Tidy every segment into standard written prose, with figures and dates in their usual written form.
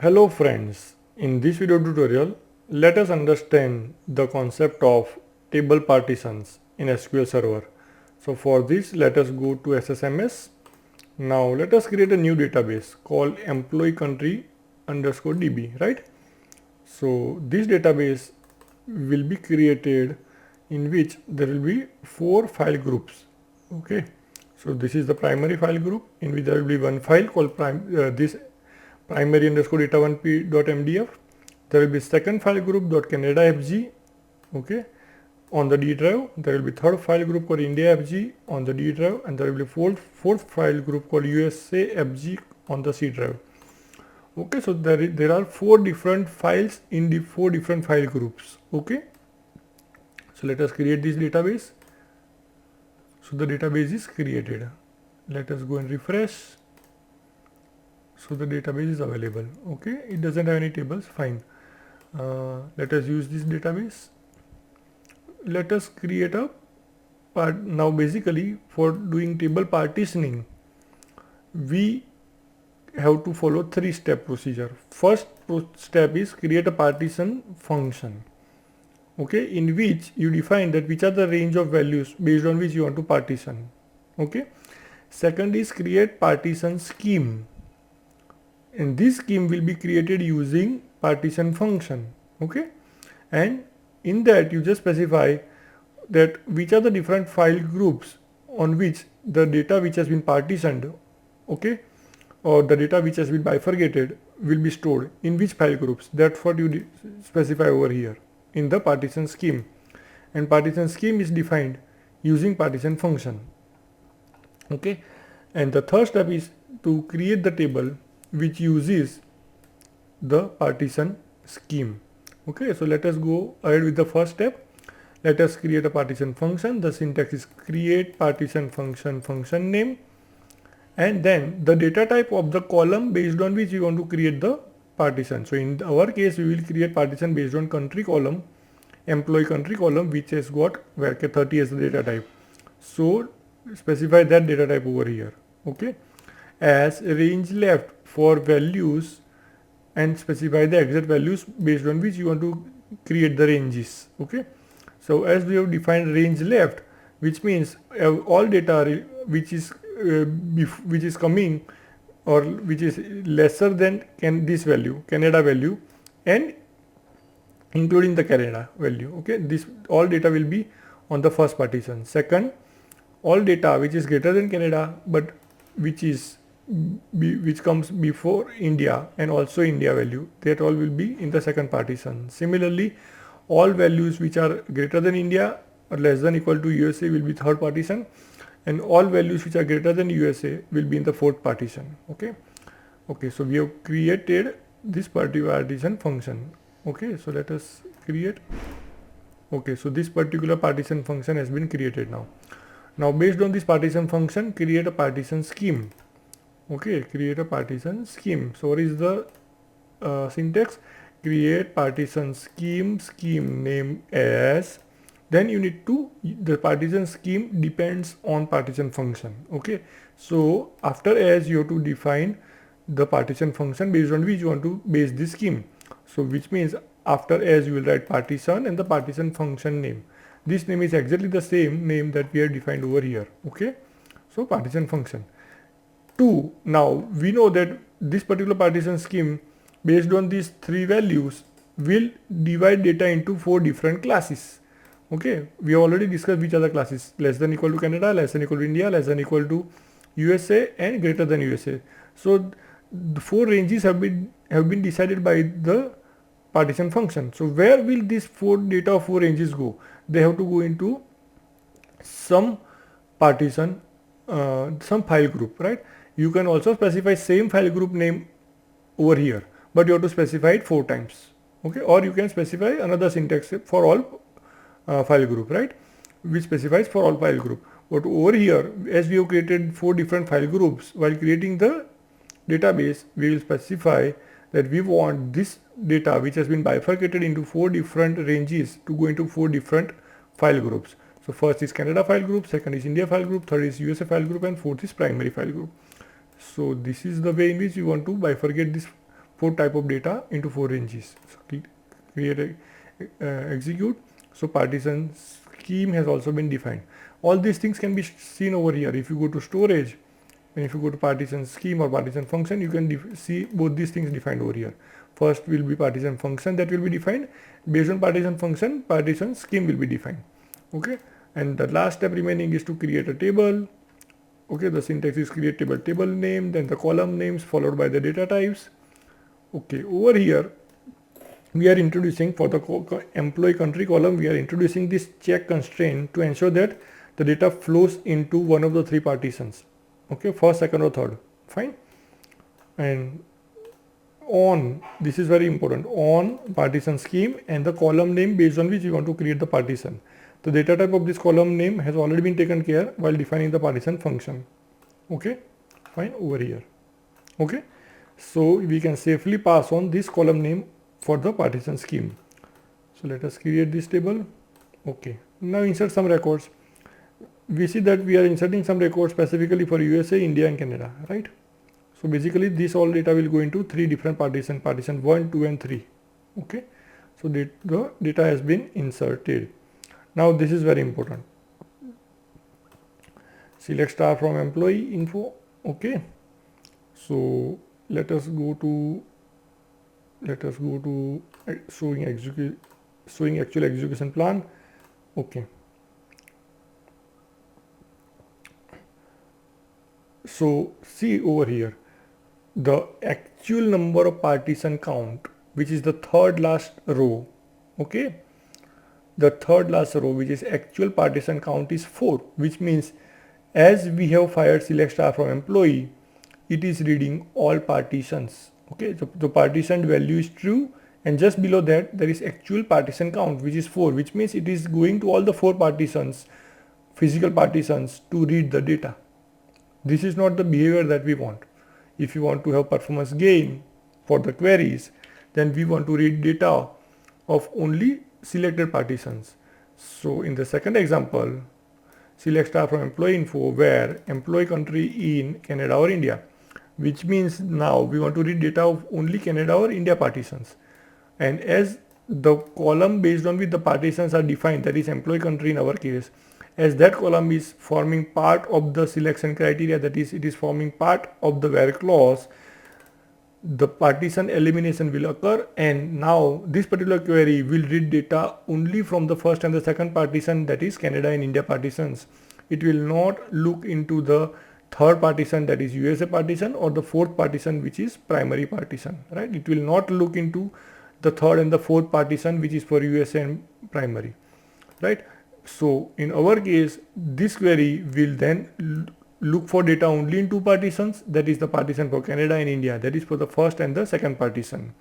Hello friends, in this video tutorial, let us understand the concept of table partitions in SQL Server. So for this, let us go to SSMS. Now let us create a new database called employee country underscore DB, right? So this database will be created in which there will be 4 file groups, okay? So this is the primary file group in which there will be one file called this primary underscore data1p.mdf. There will be second file group .canada.fg, okay, on the D drive. There will be third file group called India.fg on the D drive, and there will be fourth file group called USA.fg on the C drive. Okay, so there are 4 different files in the 4 different file groups. Okay, so let us create this database. So the database is created. Let us go and refresh. So the database is available. Okay, it doesn't have any tables. Fine. Let us use this database. Let us create a part. Now basically for doing table partitioning, we have to follow 3-step procedure. First step is create a partition function, okay, in which you define that which are the range of values based on which you want to partition. Okay, second is create partition scheme, and this scheme will be created using partition function. Okay, and in that you just specify that which are the different file groups on which the data which has been partitioned, okay, or the data which has been bifurcated will be stored in which file groups. That's what you specify over here in the partition scheme, and partition scheme is defined using partition function. Okay, and the third step is to create the table which uses the partition scheme. Okay, so let us go ahead with the first step. Let us create a partition function. The syntax is create partition function name, and then the data type of the column based on which we want to create the partition. So in our case, we will create partition based on country column, employee country column, which has got varchar 30 as the data type. So specify that data type over here. Okay, as range left for values, and specify the exact values based on which you want to create the ranges. Okay, so as we have defined range left, which means all data which is coming or which is lesser than this value, Canada value, and including the Canada value. Okay, this all data will be on the first partition. Second, all data which is greater than Canada but which comes before India and also India value, that all will be in the second partition. Similarly, all values which are greater than India or less than equal to USA will be third partition, and all values which are greater than USA will be in the fourth partition. Okay, so we have created this partition function. Okay, so let us create. Okay, so this particular partition function has been created now. Now based on this partition function, create a partition scheme. Okay, create a partition scheme. So what is the syntax? Create partition scheme name as, then you need to, the partition scheme depends on partition function. Okay, so after as you have to define the partition function based on which you want to base this scheme. So which means after as you will write partition and the partition function name. This name is exactly the same name that we have defined over here. Okay, so partition function. 2. Now we know that this particular partition scheme based on these 3 values will divide data into 4 different classes. Okay, we have already discussed which are the classes: less than equal to Canada, less than equal to India, less than equal to USA, and greater than USA. So the 4 ranges have been decided by the partition function. So where will this 4 data of 4 ranges go? They have to go into some partition, some file group, right? You can also specify same file group name over here, but you have to specify it 4 times. Okay, or you can specify another syntax for all file group, right, which specifies for all file group. But over here, as we have created 4 different file groups, while creating the database, we will specify that we want this data which has been bifurcated into 4 different ranges to go into 4 different file groups. So first is Canada file group, second is India file group, third is USA file group, and fourth is primary file group. So this is the way in which you want to bifurcate this four type of data into four ranges. So create execute. So partition scheme has also been defined. All these things can be seen over here. If you go to storage and if you go to partition scheme or partition function, you can see both these things defined over here. First will be partition function that will be defined. Based on partition function, partition scheme will be defined. Okay, and the last step remaining is to create a table. Okay, the syntax is create table name, then the column names followed by the data types. Okay, over here we are introducing for the employee country column, we are introducing this check constraint to ensure that the data flows into one of the three partitions. Okay, first, second or third. Fine. And on, this is very important, on partition scheme and the column name based on which you want to create the partition. The data type of this column name has already been taken care while defining the partition function. Okay, fine, over here. Okay, so we can safely pass on this column name for the partition scheme. So let us create this table. Okay, now insert some records. We see that we are inserting some records specifically for USA, India and Canada, right? So basically this all data will go into three different partition 1, 2 and 3. Okay, so the data has been inserted. Now this is very important. Select star from employee info. Okay, so let us go to showing actual execution plan. Okay, so see over here the actual number of partition count, which is the third last row. Okay, the third last row, which is actual partition count, is 4, which means as we have fired select star from employee, it is reading all partitions. Okay, so the partition value is true, and just below that there is actual partition count, which is 4, which means it is going to all the 4 partitions, physical partitions, to read the data. This is not the behavior that we want. If you want to have performance gain for the queries, then we want to read data of only selected partitions. So in the second example, select star from employee info where employee country in Canada or India, which means now we want to read data of only Canada or India partitions. And as the column based on which the partitions are defined, that is employee country in our case, as that column is forming part of the selection criteria, that is, it is forming part of the where clause, the partition elimination will occur, and now this particular query will read data only from the first and the second partition, that is Canada and India partitions. It will not look into the third partition, that is USA partition, or the fourth partition, which is primary partition, right? It will not look into the third and the fourth partition, which is for USA and primary, right? So in our case, this query will then look for data only in two partitions, that is the partition for Canada and India, that is for the first and the second partition.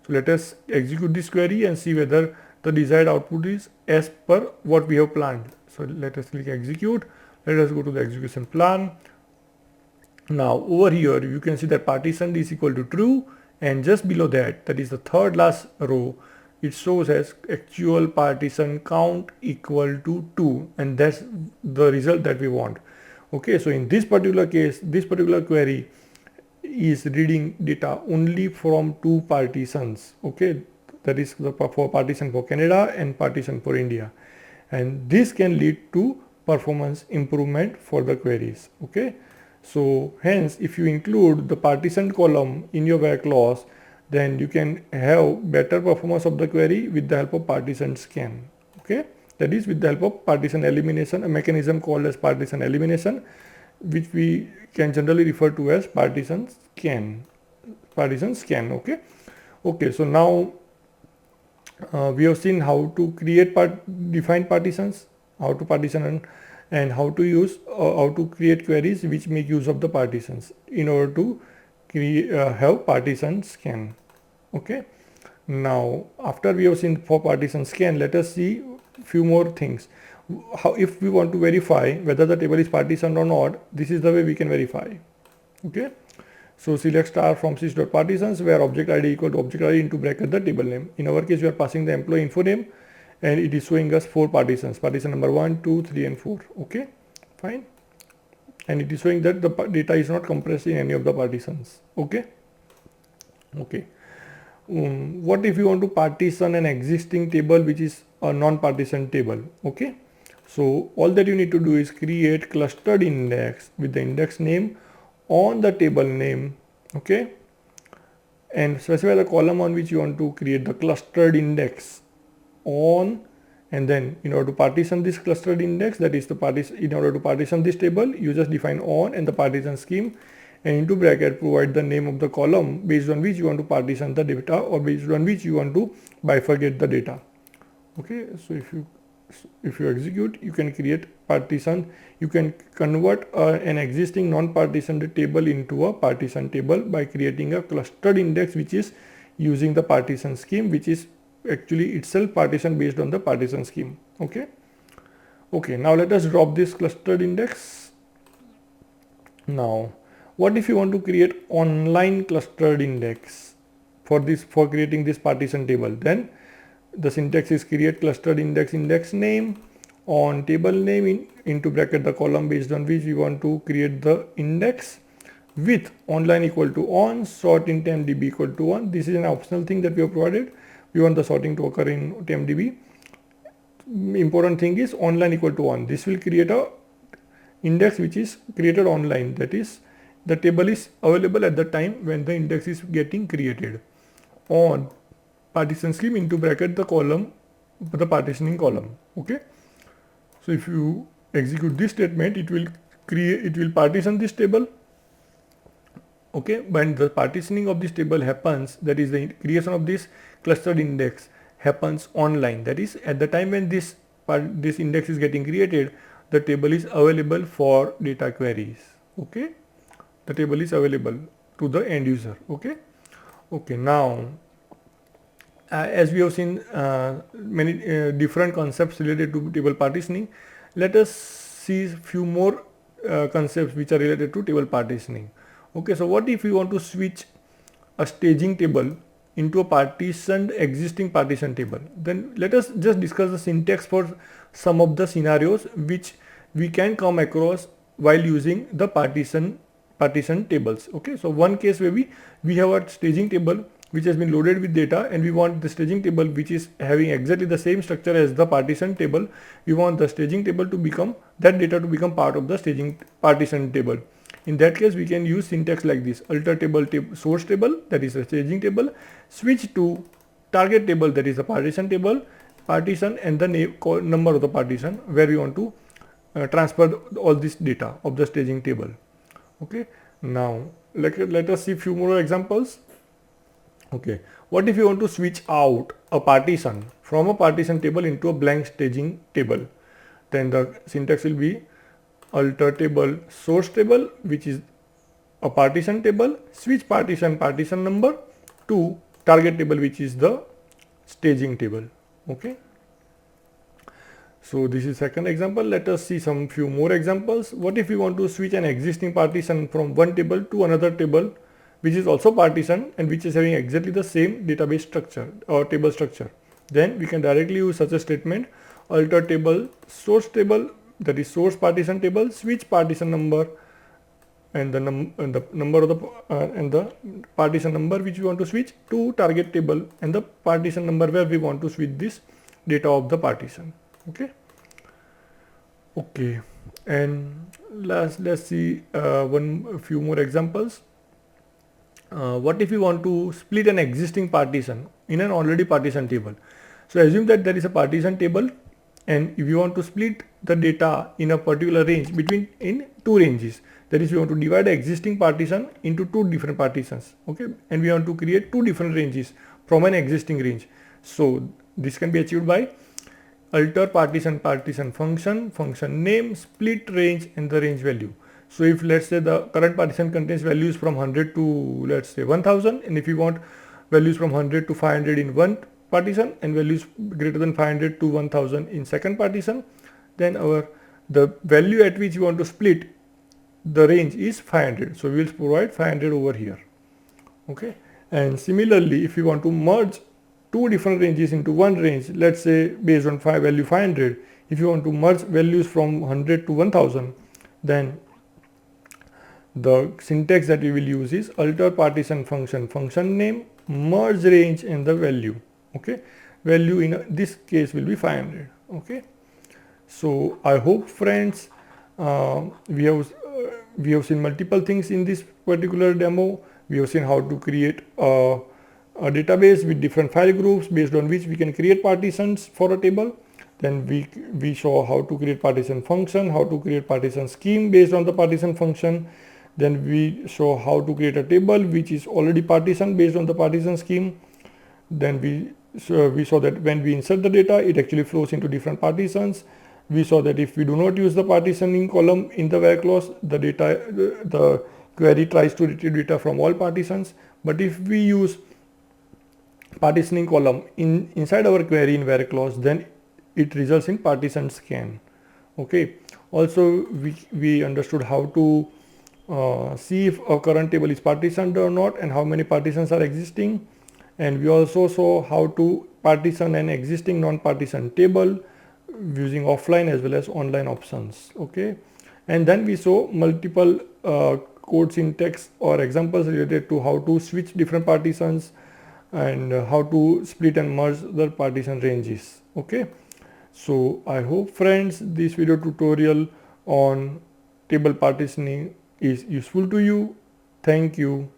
So let us execute this query and see whether the desired output is as per what we have planned. So let us click execute. Let us go to the execution plan. Now over here you can see that partition is equal to true, and just below that, that is the third last row, it shows as actual partition count equal to 2, and that's the result that we want. Okay, so in this particular case, this particular query is reading data only from 2 partitions. Okay, that is for partition for Canada and partition for India, and this can lead to performance improvement for the queries. Okay, so hence if you include the partition column in your where clause, then you can have better performance of the query with the help of partition scan. Okay, that is with the help of partition elimination, a mechanism called as partition elimination, which we can generally refer to as partition scan. Okay, okay, so now we have seen how to create define partitions, how to partition, and how to use how to create queries which make use of the partitions in order to have partition scan. Okay, now after we have seen for partition scan, let us see few more things. How, if we want to verify whether the table is partitioned or not, this is the way we can verify. Okay, so select star from sys.partitions where object id equal to object id into bracket the table name. In our case, we are passing the employee info name, and it is showing us 4 partitions, partition number 1, 2, 3 and 4. Okay, fine, and it is showing that the data is not compressed in any of the partitions. Okay, Okay. What if you want to partition an existing table which is a non-partition table? Okay. So all that you need to do is create clustered index with the index name on the table name. Okay. And specify the column on which you want to create the clustered index on, and then in order to partition this clustered index, that is the partition, in order to partition this table, you just define on and the partition scheme, and into bracket provide the name of the column based on which you want to partition the data, or based on which you want to bifurcate the data. Okay, so if you execute, you can create partition, you can convert an existing non-partitioned table into a partition table by creating a clustered index which is using the partition scheme, which is actually itself partition based on the partition scheme. Okay. Okay, now let us drop this clustered index. Now, what if you want to create online clustered index for creating this partition table? Then the syntax is create clustered index, index name on table name into bracket the column based on which we want to create the index, with online equal to on, sort in TempDB equal to 1. This is an optional thing that we have provided. We want the sorting to occur in TempDB. Important thing is online equal to 1. This will create a index which is created online, that is the table is available at the time when the index is getting created. On partition scheme into bracket the column, the partitioning column. Okay, so if you execute this statement, it will partition this table. Okay, when the partitioning of this table happens, that is the creation of this clustered index happens online, that is at the time when this index is getting created, the table is available for data queries. Okay, the table is available to the end user. Okay. Okay, now as we have seen many different concepts related to table partitioning, let us see few more concepts which are related to table partitioning. Okay, so what if you want to switch a staging table into a partitioned existing partition table? Then let us just discuss the syntax for some of the scenarios which we can come across while using the partition tables. Okay, so one case where we have a staging table which has been loaded with data, and we want the staging table which is having exactly the same structure as the partition table. We want the staging table to become, that data to become part of the staging partition table. In that case, we can use syntax like this: alter table source table, that is a staging table, switch to target table, that is a partition table, partition and the number of the partition where we want to transfer all this data of the staging table. Okay, now let us see few more examples. Okay, what if you want to switch out a partition from a partition table into a blank staging table? Then the syntax will be alter table source table, which is a partition table, switch partition number to target table, which is the staging table. Okay, so this is second example. Let us see some few more examples. What if we want to switch an existing partition from one table to another table which is also partition and which is having exactly the same database structure or table structure? Then we can directly use such a statement: alter table source table, that is source partition table, switch partition number and the number of the and the partition number which we want to switch to target table, and the partition number where we want to switch this data of the partition. Okay, and let's see a few more examples. What if you want to split an existing partition in an already partition table? So assume that there is a partition table, and if you want to split the data in a particular range in two ranges, that is, we want to divide the existing partition into two different partitions. Okay, and we want to create two different ranges from an existing range. So this can be achieved by alter partition function name, split range and the range value. So if let's say the current partition contains values from 100 to let's say 1000, and if you want values from 100 to 500 in one partition and values greater than 500 to 1000 in second partition, then the value at which you want to split the range is 500. So we will provide 500 over here. Okay, and similarly, if you want to merge two different ranges into one range, let's say based on value 500, if you want to merge values from 100 to 1000, then The syntax that we will use is alter partition function, function name, merge range and the value. Okay, value in this case will be 500. Okay, so I hope friends, we have seen multiple things in this particular demo. We have seen how to create a database with different file groups based on which we can create partitions for a table. Then we show how to create partition function, how to create partition scheme based on the partition function. Then we show how to create a table which is already partitioned based on the partition scheme. Then we saw that when we insert the data, it actually flows into different partitions. We saw that if we do not use the partitioning column in the where clause, the query tries to retrieve data from all partitions. But if we use partitioning column inside our query in where clause, then it results in partition scan. Okay. Also, we understood how to see if a current table is partitioned or not and how many partitions are existing. And we also saw how to partition an existing non-partition table using offline as well as online options. Okay, and then we saw multiple code syntax or examples related to how to switch different partitions and how to split and merge the partition ranges. Okay, so I hope friends this video tutorial on table partitioning is useful to you. Thank you.